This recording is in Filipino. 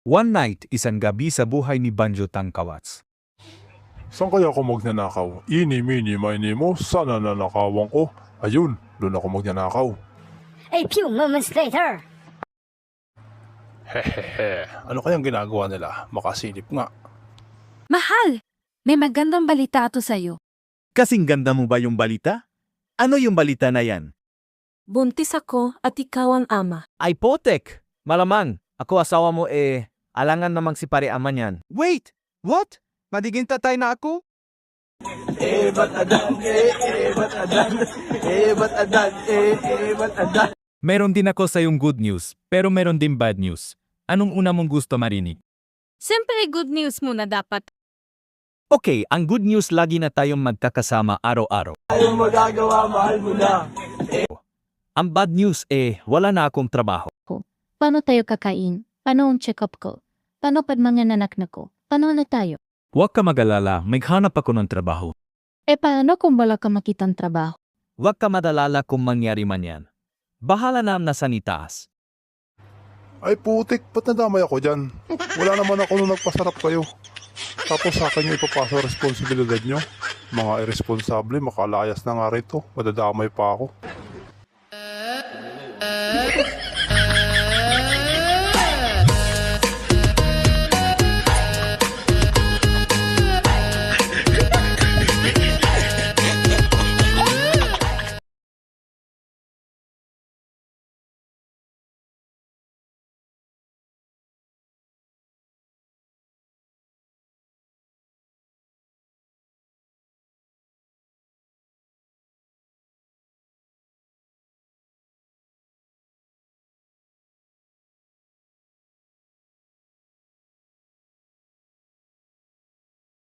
One night, isang gabi sa buhay ni Banjo Tangkawats. Saan kaya ako magnanakaw? Ini, mini, mini mo, sana nanakawan ko. Ayun, doon ako magnanakaw. A few moments later. Hehehe, ano kayang ginagawa nila? Makasilip nga. Mahal, may magandang balita ato sa'yo. Kasing ganda mo ba yung balita? Ano yung balita na yan? Buntis ako at ikaw ang ama. Ay potek! Malamang, ako asawa mo alangan namang si pare ama niyan. Wait! What? Madiging tatay na ako? Meron din ako sa yung good news, pero meron din bad news. Anong una mong gusto marinig? Siyempre good news muna dapat. Okay, ang good news lagi na tayong magkakasama araw-araw. Ang bad news wala na akong trabaho. Paano tayo kakain? Paano ang check-up ko? Paano pag mga nanak na ko? Paano na tayo? Huwag ka mag-alala, maghanap ako ng trabaho. Paano kung wala ka makitang trabaho? Huwag ka madalala kung mangyari man yan. Bahala na nasa nitaas. Ay putik, ba't nadamay ako dyan? Wala naman ako nung nagpasarap kayo. Tapos sa akin nyo ipapasa ang responsibilidad nyo. Mga irresponsable, makalayas na nga rito. Madadamay pa ako.